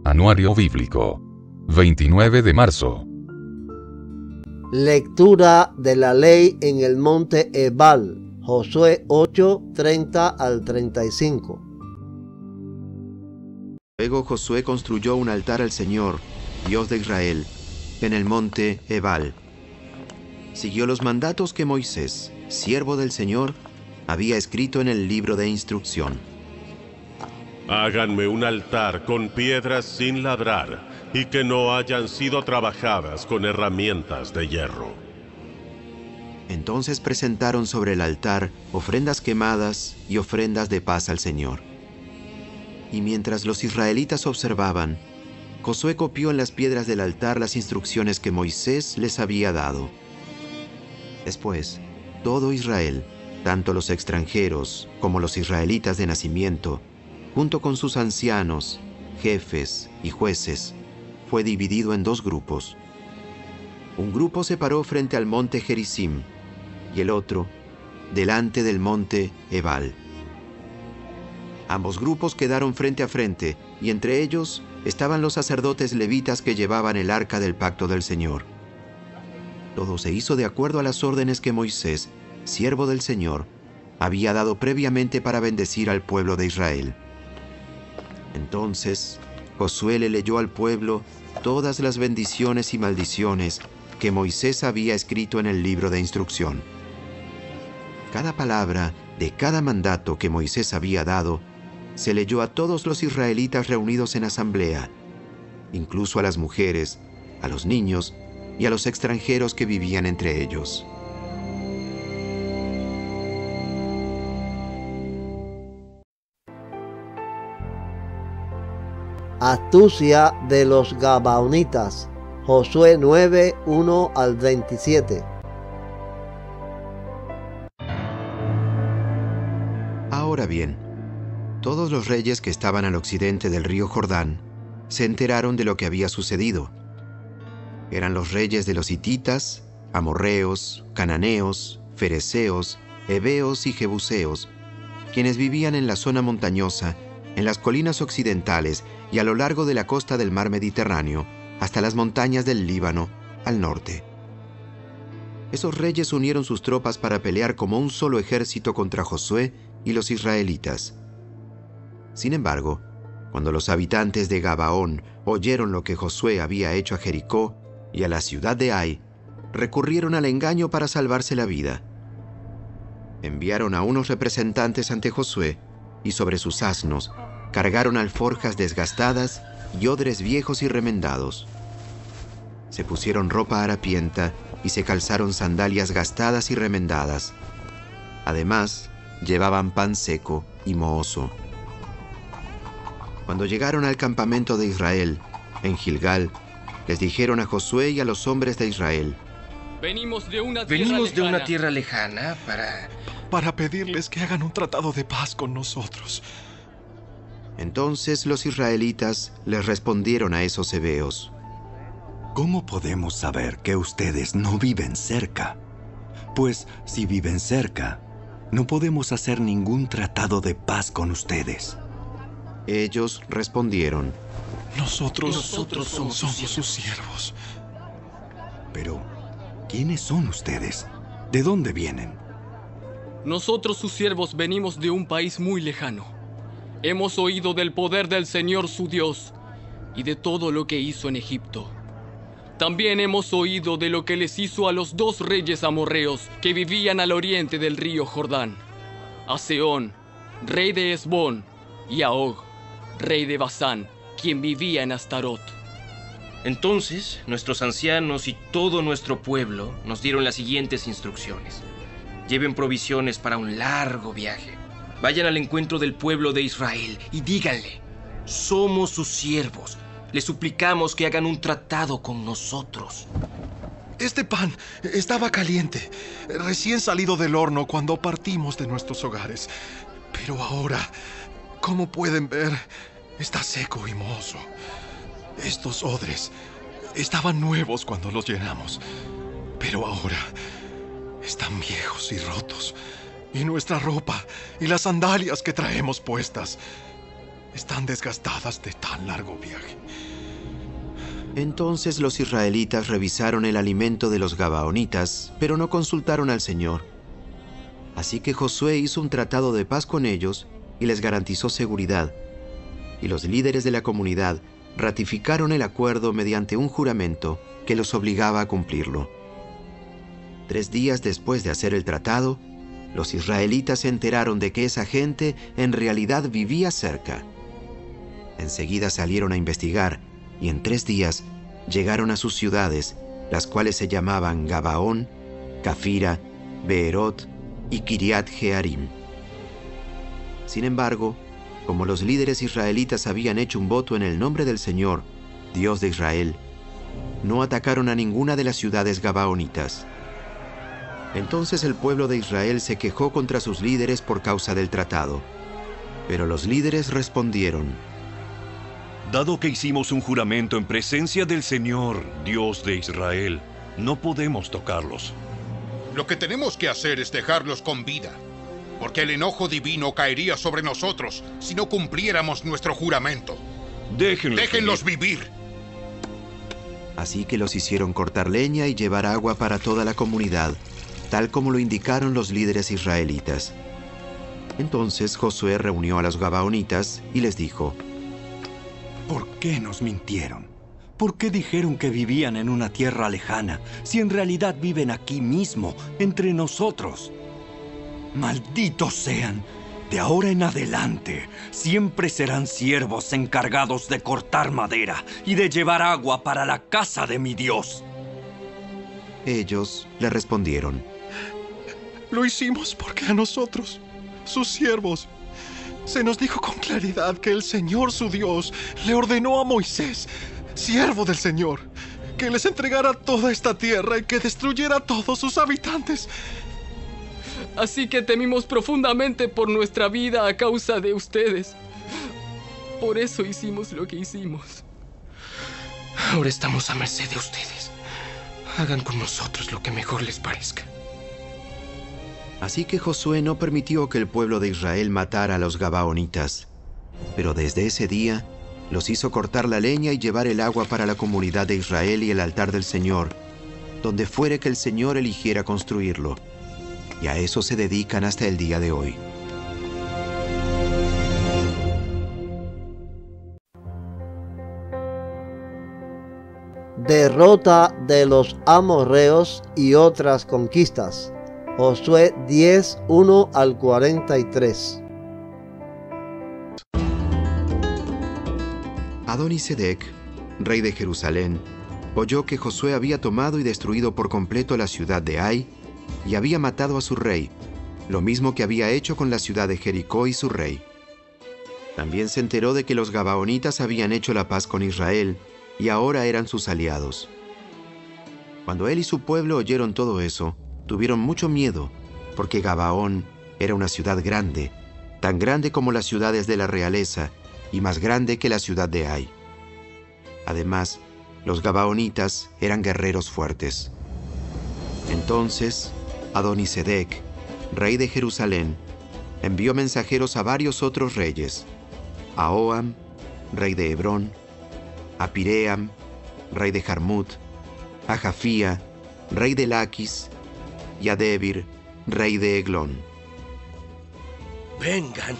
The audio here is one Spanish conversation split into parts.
Anuario Bíblico. 29 de marzo. Lectura de la ley en el monte Ebal, Josué 8, 30 al 35. Luego Josué construyó un altar al Señor, Dios de Israel, en el monte Ebal. Siguió los mandatos que Moisés, siervo del Señor, había escrito en el libro de instrucción. Háganme un altar con piedras sin labrar y que no hayan sido trabajadas con herramientas de hierro. Entonces presentaron sobre el altar ofrendas quemadas y ofrendas de paz al Señor. Y mientras los israelitas observaban, Josué copió en las piedras del altar las instrucciones que Moisés les había dado. Después, todo Israel, tanto los extranjeros como los israelitas de nacimiento, junto con sus ancianos, jefes y jueces, fue dividido en dos grupos. Un grupo se paró frente al monte Gerizim y el otro delante del monte Ebal. Ambos grupos quedaron frente a frente y entre ellos estaban los sacerdotes levitas que llevaban el arca del pacto del Señor. Todo se hizo de acuerdo a las órdenes que Moisés, siervo del Señor, había dado previamente para bendecir al pueblo de Israel. Entonces Josué le leyó al pueblo todas las bendiciones y maldiciones que Moisés había escrito en el libro de instrucción. Cada palabra de cada mandato que Moisés había dado se leyó a todos los israelitas reunidos en asamblea, incluso a las mujeres, a los niños y a los extranjeros que vivían entre ellos. Astucia de los Gabaonitas, Josué 9, 1 al 27. Ahora bien, todos los reyes que estaban al occidente del río Jordán se enteraron de lo que había sucedido. Eran los reyes de los hititas, amorreos, cananeos, fereceos, heveos y jebuseos, quienes vivían en la zona montañosa, en las colinas occidentales y a lo largo de la costa del mar Mediterráneo, hasta las montañas del Líbano, al norte. Esos reyes unieron sus tropas para pelear como un solo ejército contra Josué y los israelitas. Sin embargo, cuando los habitantes de Gabaón oyeron lo que Josué había hecho a Jericó y a la ciudad de Ai, recurrieron al engaño para salvarse la vida. Enviaron a unos representantes ante Josué y sobre sus asnos cargaron alforjas desgastadas y odres viejos y remendados. Se pusieron ropa harapienta y se calzaron sandalias gastadas y remendadas. Además, llevaban pan seco y mohoso. Cuando llegaron al campamento de Israel, en Gilgal, les dijeron a Josué y a los hombres de Israel: Venimos de una tierra lejana para pedirles que hagan un tratado de paz con nosotros. Entonces los israelitas les respondieron a esos heveos: ¿Cómo podemos saber que ustedes no viven cerca? Pues si viven cerca, no podemos hacer ningún tratado de paz con ustedes. Ellos respondieron: Nosotros somos sus siervos. Pero, ¿quiénes son ustedes? ¿De dónde vienen? Nosotros, sus siervos, venimos de un país muy lejano. Hemos oído del poder del Señor su Dios y de todo lo que hizo en Egipto. También hemos oído de lo que les hizo a los dos reyes amorreos que vivían al oriente del río Jordán: a Sehón, rey de Hesbón, y a Og, rey de Basán, quien vivía en Astarot. Entonces, nuestros ancianos y todo nuestro pueblo nos dieron las siguientes instrucciones: lleven provisiones para un largo viaje. Vayan al encuentro del pueblo de Israel y díganle: somos sus siervos. Les suplicamos que hagan un tratado con nosotros. Este pan estaba caliente, recién salido del horno cuando partimos de nuestros hogares. Pero ahora, como pueden ver, está seco y mohoso. Estos odres estaban nuevos cuando los llenamos, pero ahora están viejos y rotos. Y nuestra ropa y las sandalias que traemos puestas están desgastadas de tan largo viaje. Entonces los israelitas revisaron el alimento de los gabaonitas, pero no consultaron al Señor. Así que Josué hizo un tratado de paz con ellos y les garantizó seguridad. Y los líderes de la comunidad ratificaron el acuerdo mediante un juramento que los obligaba a cumplirlo. 3 días después de hacer el tratado, los israelitas se enteraron de que esa gente en realidad vivía cerca. Enseguida salieron a investigar y en 3 días llegaron a sus ciudades, las cuales se llamaban Gabaón, Cafira, Beerot y Kiriat Jearim. Sin embargo, como los líderes israelitas habían hecho un voto en el nombre del Señor, Dios de Israel, no atacaron a ninguna de las ciudades gabaonitas. Entonces el pueblo de Israel se quejó contra sus líderes por causa del tratado. Pero los líderes respondieron: Dado que hicimos un juramento en presencia del Señor, Dios de Israel, no podemos tocarlos. Lo que tenemos que hacer es dejarlos con vida, porque el enojo divino caería sobre nosotros si no cumpliéramos nuestro juramento. Déjenlos vivir. Así que los hicieron cortar leña y llevar agua para toda la comunidad, tal como lo indicaron los líderes israelitas. Entonces Josué reunió a los gabaonitas y les dijo: ¿Por qué nos mintieron? ¿Por qué dijeron que vivían en una tierra lejana, si en realidad viven aquí mismo, entre nosotros? ¡Malditos sean! De ahora en adelante, siempre serán siervos encargados de cortar madera y de llevar agua para la casa de mi Dios. Ellos le respondieron: Lo hicimos porque a nosotros, sus siervos, se nos dijo con claridad que el Señor su Dios le ordenó a Moisés, siervo del Señor, que les entregara toda esta tierra y que destruyera a todos sus habitantes. Así que temimos profundamente por nuestra vida a causa de ustedes. Por eso hicimos lo que hicimos. Ahora estamos a merced de ustedes. Hagan con nosotros lo que mejor les parezca. Así que Josué no permitió que el pueblo de Israel matara a los gabaonitas. Pero desde ese día los hizo cortar la leña y llevar el agua para la comunidad de Israel y el altar del Señor, donde fuere que el Señor eligiera construirlo. Y a eso se dedican hasta el día de hoy. Derrota de los amorreos y otras conquistas. Josué 10, 1 al 43. Adonisedec, rey de Jerusalén, oyó que Josué había tomado y destruido por completo la ciudad de Ai y había matado a su rey, lo mismo que había hecho con la ciudad de Jericó y su rey. También se enteró de que los gabaonitas habían hecho la paz con Israel y ahora eran sus aliados. Cuando él y su pueblo oyeron todo eso, tuvieron mucho miedo, porque Gabaón era una ciudad grande, tan grande como las ciudades de la realeza y más grande que la ciudad de Ai. Además, los gabaonitas eran guerreros fuertes. Entonces, Adonisedec, rey de Jerusalén, envió mensajeros a varios otros reyes: a Oham, rey de Hebrón, a Piream, rey de Jarmut, a Jafía, rey de Laquis, y a Debir, rey de Eglón. Vengan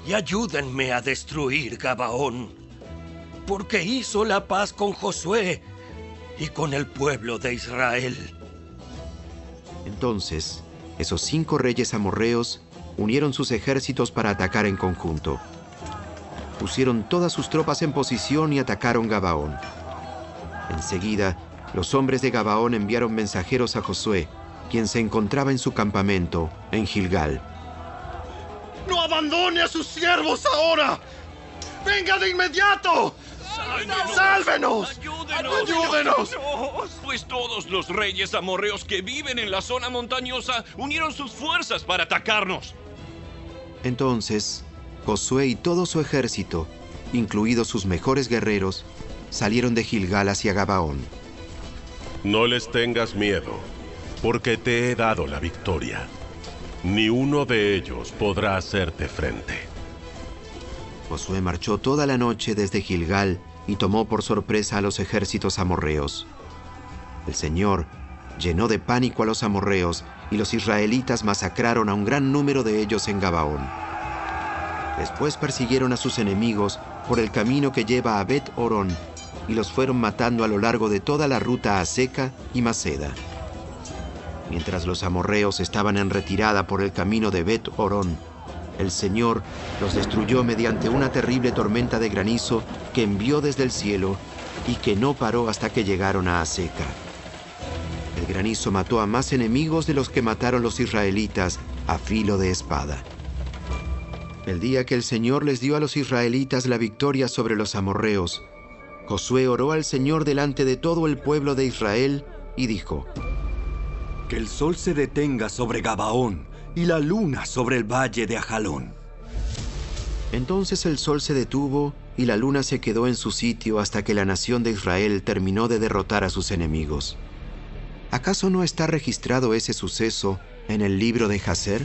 y ayúdenme a destruir Gabaón, porque hizo la paz con Josué y con el pueblo de Israel. Entonces, esos 5 reyes amorreos unieron sus ejércitos para atacar en conjunto. Pusieron todas sus tropas en posición y atacaron Gabaón. Enseguida, los hombres de Gabaón enviaron mensajeros a Josué, quien se encontraba en su campamento, en Gilgal. ¡No abandone a sus siervos ahora! ¡Venga de inmediato! ¡Sálvenos! ¡Ayúdenos! Pues todos los reyes amorreos que viven en la zona montañosa unieron sus fuerzas para atacarnos. Entonces, Josué y todo su ejército, incluidos sus mejores guerreros, salieron de Gilgal hacia Gabaón. No les tengas miedo, porque te he dado la victoria. Ni uno de ellos podrá hacerte frente. Josué marchó toda la noche desde Gilgal y tomó por sorpresa a los ejércitos amorreos. El Señor llenó de pánico a los amorreos y los israelitas masacraron a un gran número de ellos en Gabaón. Después persiguieron a sus enemigos por el camino que lleva a Bet-Horón y los fueron matando a lo largo de toda la ruta a Seca y Maceda. Mientras los amorreos estaban en retirada por el camino de Bet-Horón, el Señor los destruyó mediante una terrible tormenta de granizo que envió desde el cielo y que no paró hasta que llegaron a Aseca. El granizo mató a más enemigos de los que mataron los israelitas a filo de espada. El día que el Señor les dio a los israelitas la victoria sobre los amorreos, Josué oró al Señor delante de todo el pueblo de Israel y dijo: Que el sol se detenga sobre Gabaón y la luna sobre el valle de Ajalón. Entonces el sol se detuvo y la luna se quedó en su sitio hasta que la nación de Israel terminó de derrotar a sus enemigos. ¿Acaso no está registrado ese suceso en el libro de Jaser?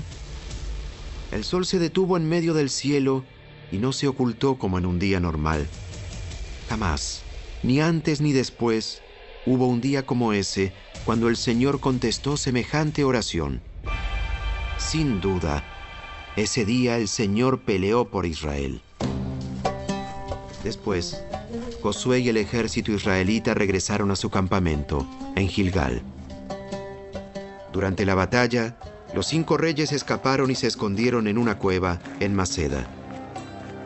El sol se detuvo en medio del cielo y no se ocultó como en un día normal. Jamás, ni antes ni después, hubo un día como ese cuando el Señor contestó semejante oración. Sin duda, ese día el Señor peleó por Israel. Después, Josué y el ejército israelita regresaron a su campamento, en Gilgal. Durante la batalla, los 5 reyes escaparon y se escondieron en una cueva en Maceda.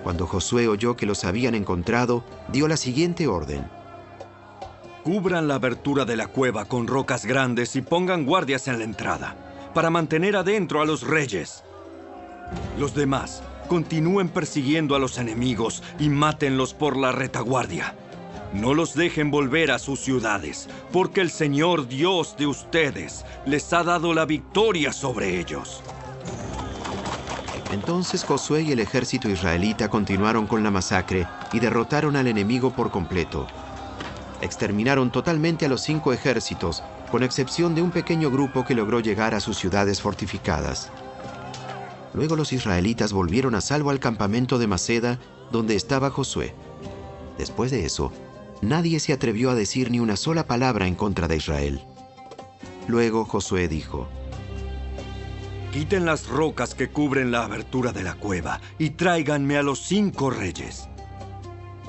Cuando Josué oyó que los habían encontrado, dio la siguiente orden: Cubran la abertura de la cueva con rocas grandes y pongan guardias en la entrada, para mantener adentro a los reyes. Los demás continúen persiguiendo a los enemigos y mátenlos por la retaguardia. No los dejen volver a sus ciudades, porque el Señor Dios de ustedes les ha dado la victoria sobre ellos. Entonces Josué y el ejército israelita continuaron con la masacre y derrotaron al enemigo por completo. Exterminaron totalmente a los 5 ejércitos, con excepción de un pequeño grupo que logró llegar a sus ciudades fortificadas. Luego los israelitas volvieron a salvo al campamento de Maceda, donde estaba Josué. Después de eso, nadie se atrevió a decir ni una sola palabra en contra de Israel. Luego Josué dijo: Quiten las rocas que cubren la abertura de la cueva y tráiganme a los 5 reyes.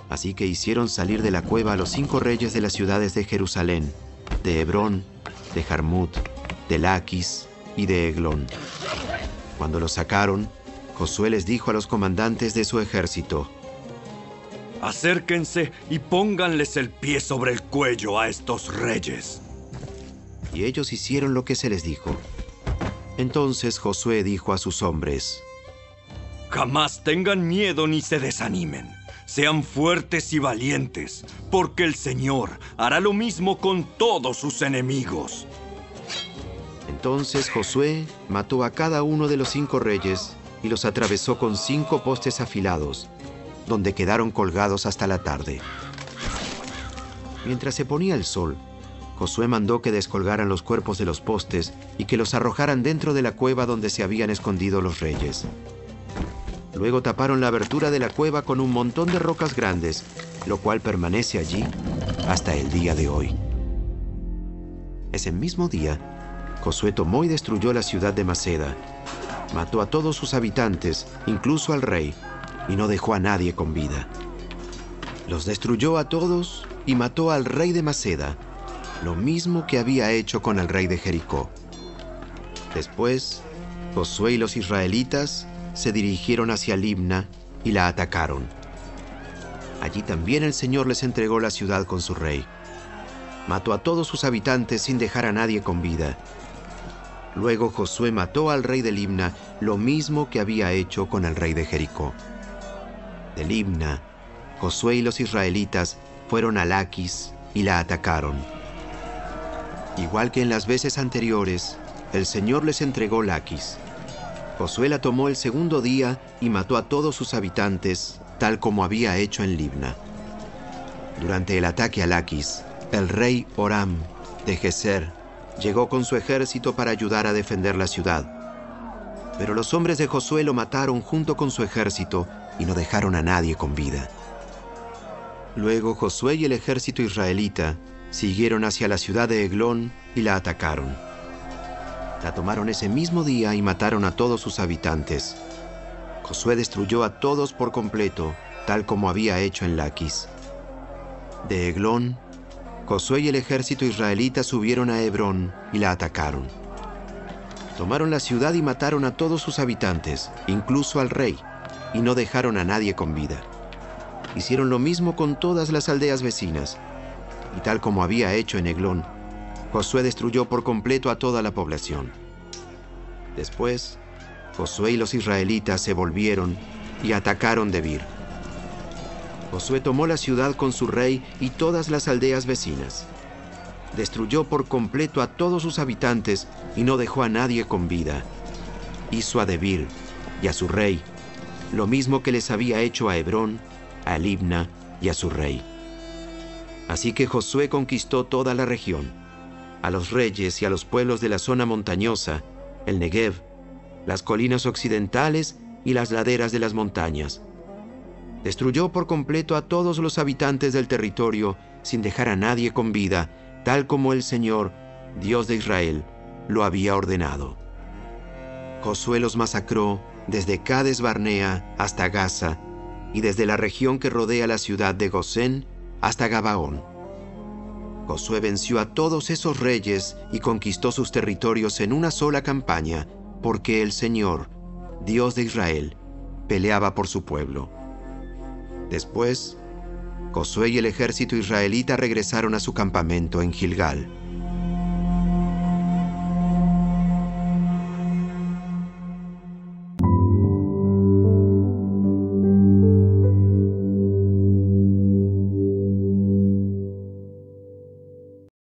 Así que hicieron salir de la cueva a los 5 reyes de las ciudades de Jerusalén, de Hebrón, de Jarmut, de Laquis y de Eglón. Cuando los sacaron, Josué les dijo a los comandantes de su ejército: Acérquense y pónganles el pie sobre el cuello a estos reyes. Y ellos hicieron lo que se les dijo. Entonces Josué dijo a sus hombres: Jamás tengan miedo ni se desanimen. Sean fuertes y valientes, porque el Señor hará lo mismo con todos sus enemigos. Entonces Josué mató a cada uno de los 5 reyes y los atravesó con 5 postes afilados, donde quedaron colgados hasta la tarde. Mientras se ponía el sol, Josué mandó que descolgaran los cuerpos de los postes y que los arrojaran dentro de la cueva donde se habían escondido los reyes. Luego taparon la abertura de la cueva con un montón de rocas grandes, lo cual permanece allí hasta el día de hoy. Ese mismo día, Josué tomó y destruyó la ciudad de Maceda. Mató a todos sus habitantes, incluso al rey, y no dejó a nadie con vida. Los destruyó a todos y mató al rey de Maceda, lo mismo que había hecho con el rey de Jericó. Después, Josué y los israelitas se dirigieron hacia Libna y la atacaron. Allí también el Señor les entregó la ciudad con su rey. Mató a todos sus habitantes sin dejar a nadie con vida. Luego Josué mató al rey de Libna, lo mismo que había hecho con el rey de Jericó. De Libna, Josué y los israelitas fueron a Laquis y la atacaron. Igual que en las veces anteriores, el Señor les entregó Laquis. Josué la tomó el segundo día y mató a todos sus habitantes, tal como había hecho en Libna. Durante el ataque a Laquis, el rey Horam de Geser llegó con su ejército para ayudar a defender la ciudad. Pero los hombres de Josué lo mataron junto con su ejército y no dejaron a nadie con vida. Luego Josué y el ejército israelita siguieron hacia la ciudad de Eglón y la atacaron. La tomaron ese mismo día y mataron a todos sus habitantes. Josué destruyó a todos por completo, tal como había hecho en Laquis. De Eglón, Josué y el ejército israelita subieron a Hebrón y la atacaron. Tomaron la ciudad y mataron a todos sus habitantes, incluso al rey, y no dejaron a nadie con vida. Hicieron lo mismo con todas las aldeas vecinas, y tal como había hecho en Eglón, Josué destruyó por completo a toda la población. Después, Josué y los israelitas se volvieron y atacaron Debir. Josué tomó la ciudad con su rey y todas las aldeas vecinas. Destruyó por completo a todos sus habitantes y no dejó a nadie con vida. Hizo a Debir y a su rey lo mismo que les había hecho a Hebrón, a Libna y a su rey. Así que Josué conquistó toda la región, a los reyes y a los pueblos de la zona montañosa, el Negev, las colinas occidentales y las laderas de las montañas. Destruyó por completo a todos los habitantes del territorio sin dejar a nadie con vida, tal como el Señor, Dios de Israel, lo había ordenado. Josué los masacró desde Cades Barnea hasta Gaza y desde la región que rodea la ciudad de Gosén hasta Gabaón. Josué venció a todos esos reyes y conquistó sus territorios en una sola campaña, porque el Señor, Dios de Israel, peleaba por su pueblo. Después, Josué y el ejército israelita regresaron a su campamento en Gilgal.